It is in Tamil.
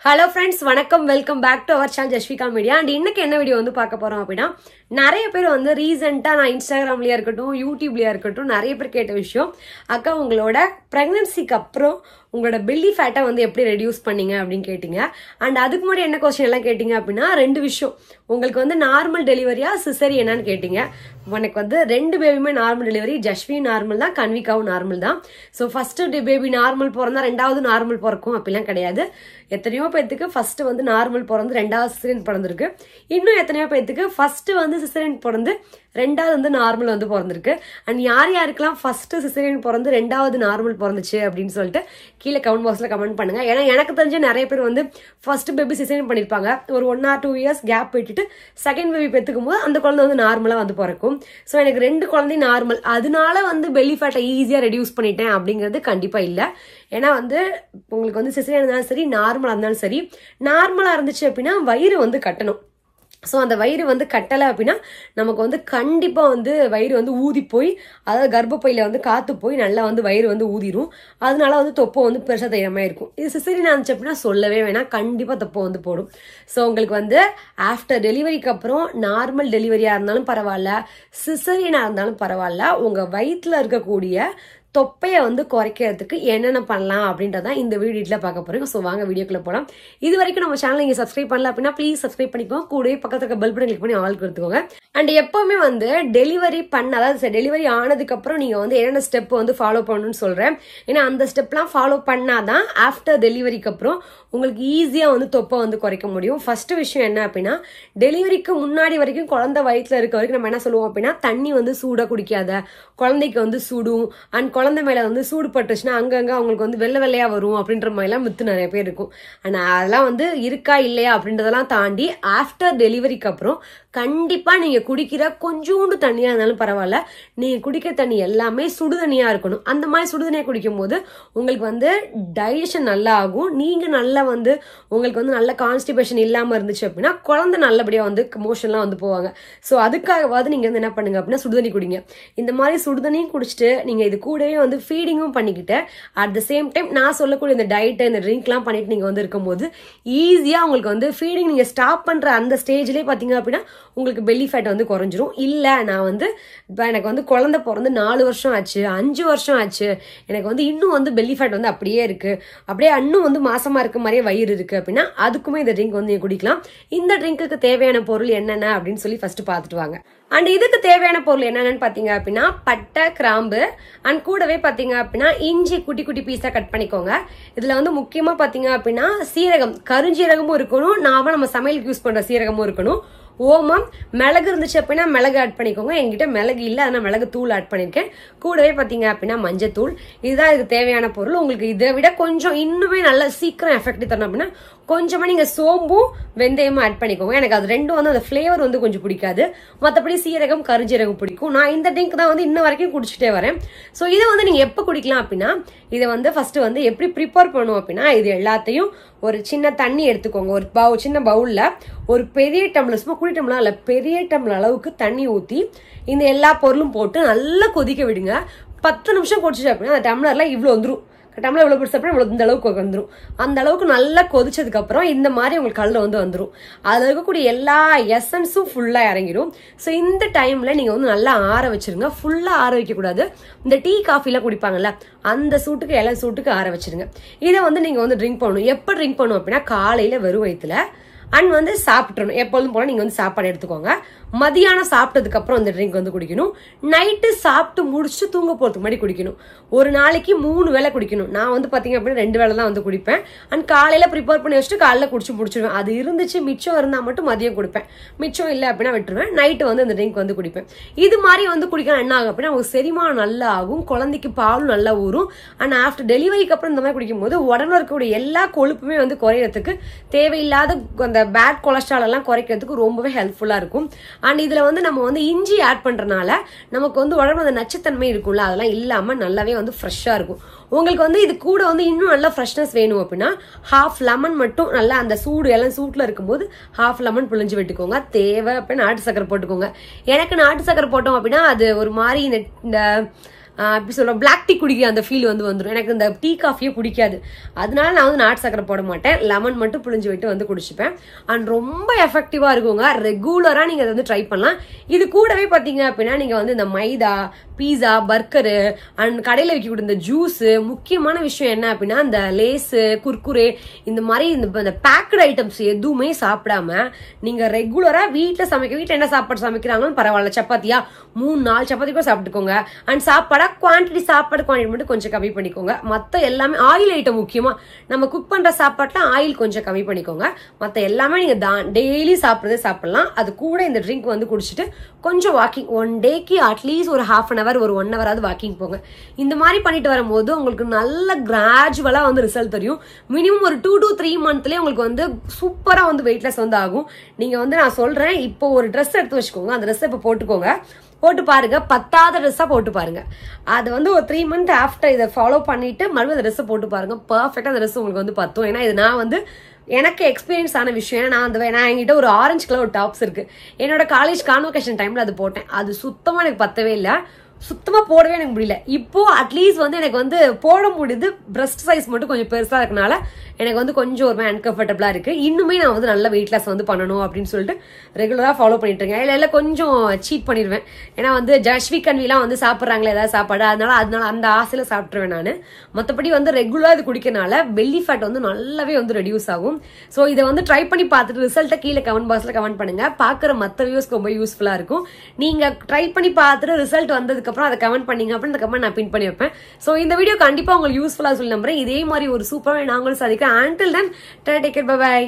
Hello friends, வணக்கம், welcome back to our channel Jashvika Media. And இன்னைக்கு என்ன வீடியோ வந்து பார்க்க போறோம் அப்படினா நிறைய பேர் வந்து ரீசன்ட்டா நான் இன்ஸ்டாகிராம்லயா இருக்கட்டும் யூடியூப்லயா இருக்கட்டும் நிறைய பேர் கேட்ட விஷயம் அக்கா உங்களோட பிரெக்னன்சிக்கு அப்புறம் உங்களோட belly fat வந்து எப்படி ரெடியூஸ் பண்ணீங்க அப்படினு கேட்டிங்க. அண்ட் அதுக்கு முன்னாடி என்ன क्वेश्चन எல்லாம் கேட்டிங்க அப்படினா ரெண்டு விஷயம் உங்களுக்கு வந்து நார்மல் டெலிவரியா சிசேரியனான்னு கேட்டிங்க. எனக்கு வந்து ரெண்டு பேபியுமே நார்மல் டெலிவரி, ஜஷ்வி நார்மல் தான், கன்விகாவும் நார்மல் தான். ஸோ ஃபர்ஸ்ட் பேபி நார்மல் பிறந்தா ரெண்டாவது நார்மல் பிறக்கும் அப்படிலாம் கிடையாது. எத்தனையோ பேத்துக்கு ஃபர்ஸ்ட் வந்து நார்மல் பிறந்து ரெண்டாவது சிசேரியன் பிறந்திருக்கு. இன்னும் எத்தனையோ பேத்துக்கு ஃபர்ஸ்ட் வந்து சிசேரியன் பிறந்து ரெண்டாவது வந்து நார்மல் வந்து பிறந்திருக்கு. அண்ட் யார் யாருக்கெல்லாம் ஃபர்ஸ்ட் சிசேரியன் பிறந்து ரெண்டாவது நார்மல் பிறந்துச்சு அப்படின்னு சொல்லிட்டு கீழே கமெண்ட் பாக்ஸ்ல கமெண்ட் பண்ணுங்க. ஏன்னா எனக்கு தெரிஞ்ச நிறைய பேர் வந்து ஃபர்ஸ்ட் பேபி சிசேரியன் பண்ணிருப்பாங்க, ஒரு 1 or 2 years கேப் விட்டுட்டு செகண்ட் பேபி பெத்துக்கும் போது அந்த குழந்தை வந்து நார்மலா வந்து பிறக்கும். ஸோ எனக்கு ரெண்டு குழந்தை நார்மல், அதனால வந்து பெல்லி ஃபேட்டை ஈஸியா ரெடியூஸ் பண்ணிட்டேன் அப்படிங்கிறது கண்டிப்பா இல்ல. ஏன்னா வந்து உங்களுக்கு வந்து சிசேரியன் இருந்தாலும் சரி நார்மலா இருந்தாலும் சரி, நார்மலா இருந்துச்சு அப்படின்னா வயிறு வந்து கட்டணும். ஸோ அந்த வயிறு வந்து கட்டலை அப்படின்னா நமக்கு வந்து கண்டிப்பா வந்து வயிறு வந்து ஊதி போய், அதாவது கர்ப்பப்பையில வந்து காத்து போய் நல்லா வந்து வயிறு வந்து ஊதிரும். அதனால வந்து தொப்பை வந்து பெருசா தைரியமா இருக்கும். இது சிசேரியன் இருந்துச்சு அப்படின்னா சொல்லவே வேணாம், கண்டிப்பா தொப்பை வந்து போடும். ஸோ உங்களுக்கு வந்து ஆஃப்டர் டெலிவரிக்கு அப்புறம் நார்மல் டெலிவரியா இருந்தாலும் பரவாயில்ல, சிசேரியனா இருந்தாலும் பரவாயில்ல, உங்க வயிற்றுல இருக்கக்கூடிய தொப்பையை வந்து குறைக்கிறதுக்கு என்னென்ன பண்ணலாம் அப்படின்றதான் இந்த வீடியோல பார்க்க போறோம். ஸோ வாங்க வீடியோக்குள்ள போலாம். இது வரைக்கும் நம்ம சேனல் நீங்க சப்ஸ்கிரைப் பண்ணல அப்படின்னா ப்ளீஸ் சப்ஸ்கிரைப் பண்ணிக்கோங்க. கூடவே பக்கத்துல இருக்க பெல் பட்டன் கிளிக் பண்ணி ஆல் கொடுத்துக்கோங்க. அண்ட் எப்பவுமே வந்து டெலிவரி பண்ண, அதாவது டெலிவரி ஆனதுக்கு அப்புறம் நீங்க வந்து என்னென்ன ஸ்டெப் வந்து ஃபாலோ பண்ணணும்னு சொல்றேன். ஏன்னா அந்த ஸ்டெப்லாம் ஃபாலோ பண்ணாதான் ஆஃப்டர் டெலிவரிக்கு அப்புறம் உங்களுக்கு ஈஸியா வந்து தொப்பை வந்து குறைக்க முடியும். ஃபர்ஸ்ட் விஷயம் என்ன அப்படின்னா, டெலிவரிக்கு முன்னாடி வரைக்கும் குழந்தை வயிற்றுல இருக்க வரைக்கும் நம்ம என்ன சொல்லுவோம் அப்படின்னா, தண்ணி வந்து சூடா குடிக்காத, குழந்தைக்கு வந்து சூடும், அண்ட் குழந்தை மேல வந்து சூடு பட்டுச்சுன்னா அங்கங்க அவங்களுக்கு வந்து வெள்ளை வெள்ளையா வரும் அப்படின்ற மாதிரிலாம் மித்து நிறைய பேர் இருக்கும். ஆனா அதெல்லாம் வந்து இருக்கா இல்லையா அப்படின்றதெல்லாம் தாண்டி ஆஃப்டர் டெலிவரிக்கு அப்புறம் கண்டிப்பா நீங்க குடிக்கிற கொஞ்சோண்டு தண்ணியா இருந்தாலும் பரவாயில்ல, நீங்க குடிக்கிற தண்ணி எல்லாமே சுடு தண்ணியா இருக்கணும். அந்த மாதிரி சுடு தண்ணியா குடிக்கும் போது உங்களுக்கு வந்து டைஜஷன் நல்லா ஆகும். நீங்க நல்லா வந்து உங்களுக்கு வந்து நல்ல கான்ஸ்டிபேஷன் இல்லாம இருந்துச்சு அப்படின்னா குழந்தை நல்லபடியா வந்து மோஷன்லாம் வந்து போவாங்க. ஸோ அதுக்காகவாது நீங்க வந்து என்ன பண்ணுங்க அப்படின்னா சுடுதண்ணி குடிங்க. இந்த மாதிரி சுடுதண்ணியும் குடிச்சிட்டு நீங்க இது கூடவே வந்து ஃபீடிங்கும் பண்ணிக்கிட்டு அட் த சேம் டைம் நான் சொல்லக்கூடிய இந்த டயட் இந்த ட்ரிங்க்லாம் பண்ணிட்டு நீங்க வந்து இருக்கும்போது ஈஸியா உங்களுக்கு வந்து ஃபீடிங் நீங்க ஸ்டாப் பண்ற அந்த ஸ்டேஜ்லயே பாத்தீங்க அப்படின்னா உங்களுக்கு பெல்லி ஃபேட் வந்து குறைஞ்சிரும். இல்ல நான் வந்து எனக்கு வந்து குழந்தை பிறந்து 4 வருஷம் ஆச்சு, 5 வருஷம் ஆச்சு, எனக்கு வந்து இன்னும் வந்து பெல்லி ஃபேட் வந்து அப்படியே இருக்கு, அப்படியே இன்னும் வந்து மாசமா இருக்க மாதிரியே வயிறு இருக்கு அப்படின்னா அதுக்குமே இந்த ட்ரிங்க் வந்து நீங்க குடிக்கலாம். இந்த ட்ரிங்க்குக்கு தேவையான பொருள் என்னென்ன அப்படின்னு சொல்லி ஃபர்ஸ்ட் பாத்துட்டு வாங்க. அண்ட் இதுக்கு தேவையான பொருள் என்னென்னு பாத்தீங்க அப்படின்னா பட்டை, கிராம்பு, அண்ட் கூடவே பாத்தீங்க அப்படின்னா இஞ்சி குட்டி குட்டி பீஸா கட் பண்ணிக்கோங்க. இதுல வந்து முக்கியமா பாத்தீங்க அப்படின்னா சீரகம், கருஞ்சீரகமும் இருக்கணும், நாம நம்ம சமையலுக்கு யூஸ் பண்ற சீரகமும் இருக்கணும். ஓமம், மிளகு இருந்துச்சு அப்படின்னா மிளகு ஆட் பண்ணிக்கோங்க. என்கிட்ட மிளகு இல்லை, அதனால மிளகு தூள் ஆட் பண்ணிருக்கேன். கூடவே பாத்தீங்க அப்படின்னா மஞ்சத்தூள். இதுதான் இதுக்கு தேவையான பொருள். உங்களுக்கு இதை விட கொஞ்சம் இன்னுமே நல்ல சீக்கிரம் எஃபெக்ட் தரணும் அப்படின்னா கொஞ்சமா நீங்க சோம்பும் வெந்தயமும் ஆட் பண்ணிக்கோங்க. எனக்கு அது ரெண்டும் வந்து அந்த ஃபிளேவர் வந்து கொஞ்சம் பிடிக்காது, மற்றபடி சீரகம் கருஞ்சீரகம் பிடிக்கும். நான் இந்த ட்ரிங்க் தான் வந்து இன்ன வரைக்கும் குடிச்சிட்டே வரேன். ஸோ இதை வந்து நீங்க எப்ப குடிக்கலாம் அப்படின்னா, இதை வந்து ஃபர்ஸ்ட் வந்து எப்படி ப்ரிப்பேர் பண்ணுவோம் அப்படின்னா, இது எல்லாத்தையும் ஒரு சின்ன தண்ணி எடுத்துக்கோங்க. ஒரு சின்ன பவுல்ல ஒரு பெரிய டம்ளர், சும்மா குடி டம்ளர் இல்ல, பெரிய டம்ளர் அளவுக்கு தண்ணி ஊத்தி இந்த எல்லா பொருளும் போட்டு நல்லா கொதிக்க விடுங்க. 10 நிமிஷம் கொதிச்சு அப்படின்னா அந்த டம்ளர்ல இவ்வளவு வந்துரும். டம்ளர் இவ்வளவு பிடிச்ச அப்படின்னா இந்த அளவுக்கு வந்துடும். அந்த அளவுக்கு நல்லா கொதிச்சதுக்கு அப்புறம் இந்த மாதிரி உங்களுக்கு கல்ல வந்து வந்துடும். அதுல இருக்கக்கூடிய எல்லா எசன்ஸும் ஃபுல்லா இறங்கிடும். ஸோ இந்த டைம்ல நீங்க வந்து நல்லா ஆற வச்சிருங்க. ஃபுல்லா ஆற வைக்க கூடாது. இந்த டீ காஃபி எல்லாம் குடிப்பாங்கல்ல அந்த சூட்டுக்கு இலை சூட்டுக்கு ஆற வச்சிருங்க. இதை வந்து நீங்க வந்து ட்ரிங்க் பண்ணணும். எப்ப ட்ரிங்க் பண்ணும் அப்படின்னா காலையில வெறும் வயிற்றுல அண்ட் வந்து சாப்பிட்டுறணும். எப்பொழுதும் போல நீங்க வந்து சாப்பாடு எடுத்துக்கோங்க. மதியானம் சாப்பிட்டதுக்கு அப்புறம் இந்த ட்ரிங்க் வந்து குடிக்கணும். நைட்டு சாப்பிட்டு முடிச்சுட்டு தூங்க போறதுக்கு முன்னாடி குடிக்கணும். ஒரு நாளைக்கு 3 வேளை குடிக்கணும். நான் வந்து பாத்தீங்க அப்படின்னா 2 வேளை தான் வந்து குடிப்பேன். அண்ட் காலையில ப்ரிப்பேர் பண்ணி வச்சுட்டு காலையில குடிச்சு முடிச்சிருவேன். அது இருந்துச்சு மிச்சம் இருந்தா மட்டும் மதியம் குடிப்பேன், மிச்சம் இல்லை அப்படின்னா விட்டுருவேன். நைட்டு வந்து இந்த ட்ரிங்க் வந்து குடிப்பேன். இது மாதிரி வந்து குடிக்கலாம். என்ன ஆகும் அப்படின்னா உங்களுக்கு செரிமானம் நல்லா ஆகும், குழந்தைக்கு பாலும் நல்லா ஊறும். அண்ட் ஆஃப்டர் டெலிவரிக்கு அப்புறம் இந்த மாதிரி குடிக்கும் போது உடம்புல இருக்கக்கூடிய எல்லா கொழுப்புமே வந்து குறையறதுக்கு, தேவையில்லாத அந்த பேட் கொலஸ்ட்ரால் எல்லாம் குறைக்கிறதுக்கு ரொம்பவே ஹெல்ப்ஃபுல்லா இருக்கும். அண்ட் இதுல வந்து நம்ம வந்து இஞ்சி ஆட் பண்றதுனால நமக்கு வந்து உடம்புல அந்த நச்சுத்தன்மை இருக்கும்ல, அதெல்லாம் இல்லாம நல்லாவே வந்து ஃப்ரெஷ்ஷா இருக்கும். உங்களுக்கு வந்து இது கூட வந்து இன்னும் நல்லா ஃப்ரெஷ்னஸ் வேணும் அப்படின்னா ஹாஃப் லெமன் மட்டும் நல்லா அந்த சூடு எல்லாம் சூட்ல இருக்கும்போது ஹாஃப் லெமன் புழிஞ்சு விட்டுக்கோங்க. தேவை அப்படின்னா நாட்டு சக்கரை போட்டுக்கோங்க. எனக்கு நாட்டு சக்கரை போட்டோம் அப்படின்னா அது ஒரு மாதிரி இந்த எப்படி சொல்லுவோம், பிளாக் டீ குடிக்கிற அந்த ஃபீல் வந்துடும். எனக்கு இந்த டீ காஃபியே பிடிக்காது. அதனால நான் வந்து நாட்டு சக்கரை போட மாட்டேன். லெமன் மட்டும் புளிஞ்சு விட்டு வந்து குடிச்சுப்பேன். அண்ட் ரொம்ப எஃபெக்டிவா இருக்குங்க. ரெகுலரா நீங்க அதை வந்து ட்ரை பண்ணலாம். இது கூடவே பாத்தீங்க அப்படின்னா நீங்க வந்து இந்த மைதா, பீஸா, பர்கரு அண்ட் கடையில் விற்கக்கூடிய இந்த ஜூஸ், முக்கியமான விஷயம் என்ன அப்படின்னா இந்த லேஸு, குர்குரே, இந்த மாதிரி இந்த பேக்கட் ஐட்டம்ஸ் எதுவுமே சாப்பிடாம நீங்க ரெகுலரா வீட்டுல என்ன சாப்பாடு சமைக்கிறாங்கன்னு பரவாயில்ல, சப்பாத்தியா 3-4 சப்பாத்தி கூட சாப்பிட்டுக்கோங்க. அண்ட் சாப்பாடு குவான்டிட்டி மட்டும் கொஞ்சம் கம்மி பண்ணிக்கோங்க. மத்த எல்லாமே ஆயில் ஐட்டம், முக்கியமா நம்ம குக் பண்ற சாப்பாட்டுல ஆயில் கொஞ்சம் கம்மி பண்ணிக்கோங்க. மத்த எல்லாமே நீங்க டெய்லி சாப்பிடுறதே சாப்பிடலாம். அது கூட இந்த ட்ரிங்க் வந்து குடிச்சிட்டு கொஞ்சம் வாக்கிங், 1 டேக்கு அட்லீஸ்ட் ஒரு ½ அன் அவர், ஒரு 1 ஹவராவது வாக்கிங் போங்க. இந்த மாதிரி பண்ணிட்டு வரும்போது உங்களுக்கு நல்ல கிராஜுவலா வந்து ரிசல்ட் தெரியும். மினிமம் ஒரு 2 to 3 மந்த்லயே உங்களுக்கு வந்து சூப்பரா வந்து வெயிட்லெஸ் வந்து ஆகும். நீங்க வந்து நான் சொல்றேன், இப்போ ஒரு ட்ரெஸ் எடுத்து வச்சுக்கோங்க, அந்த ட்ரெஸ் இப்போ போட்டுக்கோங்க, போட்டு பாருங்க, பத்தாத ட்ரெஸ்ஸா போட்டு பாருங்க. அது வந்து ஒரு 3 மந்த் ஆஃப்டர் இதை ஃபாலோ பண்ணிட்டு மறுபடியும் அந்த ட்ரெஸ் போட்டு பாருங்க, பர்ஃபெக்டா அந்த ட்ரெஸ் உங்களுக்கு வந்து பத்தும். ஏன்னா இது நான் வந்து எனக்கு எக்ஸ்பீரியன்ஸ் ஆன விஷயம். நான் என்கிட்ட ஒரு ஆரஞ்சு கலர் ஒரு டாப்ஸ் இருக்கு, என்னோட காலேஜ் கான்வொகேஷன் டைம்ல அது போட்டேன். அது சுத்தமா எனக்கு பத்தவே இல்லை, சுத்தமா போடவே எனக்கு முடியல. இப்போ அட்லீஸ்ட் வந்து எனக்கு வந்து போட முடியுது. பிரஸ்ட் சைஸ் மட்டும் கொஞ்சம் பெருசா இருக்கனால எனக்கு வந்து கொஞ்சம் ஒரு அன்கம்ஃபர்டபுளா இருக்கு. இன்னுமே நான் வந்து நல்ல வெயிட் லாஸ் வந்து பண்ணணும் அப்படின்னு சொல்லிட்டு ரெகுலரா ஃபாலோ பண்ணிட்டு இருக்கேன். இல்ல கொஞ்சம் சீட் பண்ணிடுவேன். ஏன்னா வந்து ஜஷ்வி கன்விலாம் வந்து சாப்பிட்றாங்களே ஏதாவது சாப்பாடு, அதனால அந்த ஆசையில சாப்பிட்டுருவேன் நான். மற்றபடி வந்து ரெகுலரா இது குடிக்கனால பெல்லி ஃபேட் வந்து நல்லாவே வந்து ரெடியூஸ் ஆகும். ஸோ இதை வந்து ட்ரை பண்ணி பார்த்துட்டு ரிசல்ட்டை கீழே கமெண்ட் பாக்ஸ்ல கமெண்ட் பண்ணுங்க. பாக்குற மற்ற வியூஸ்க்கு ரொம்ப யூஸ்ஃபுல்லா இருக்கும். நீங்க ட்ரை பண்ணி பார்த்துட்டு ரிசல்ட் வந்ததுக்கு அப்புறம் அதை கமெண்ட் பண்ணீங்க அப்படின்னு அந்த கமெண்ட் நான் பின் பண்ணி வைப்பேன். ஸோ இந்த வீடியோ கண்டிப்பா உங்களுக்கு யூஸ்ஃபுல்லா சொல்லி நம்புறேன். இதே மாதிரி ஒரு சூப்பராக நாங்களும் சாதிக்கிறேன். Until then, take care, bye bye.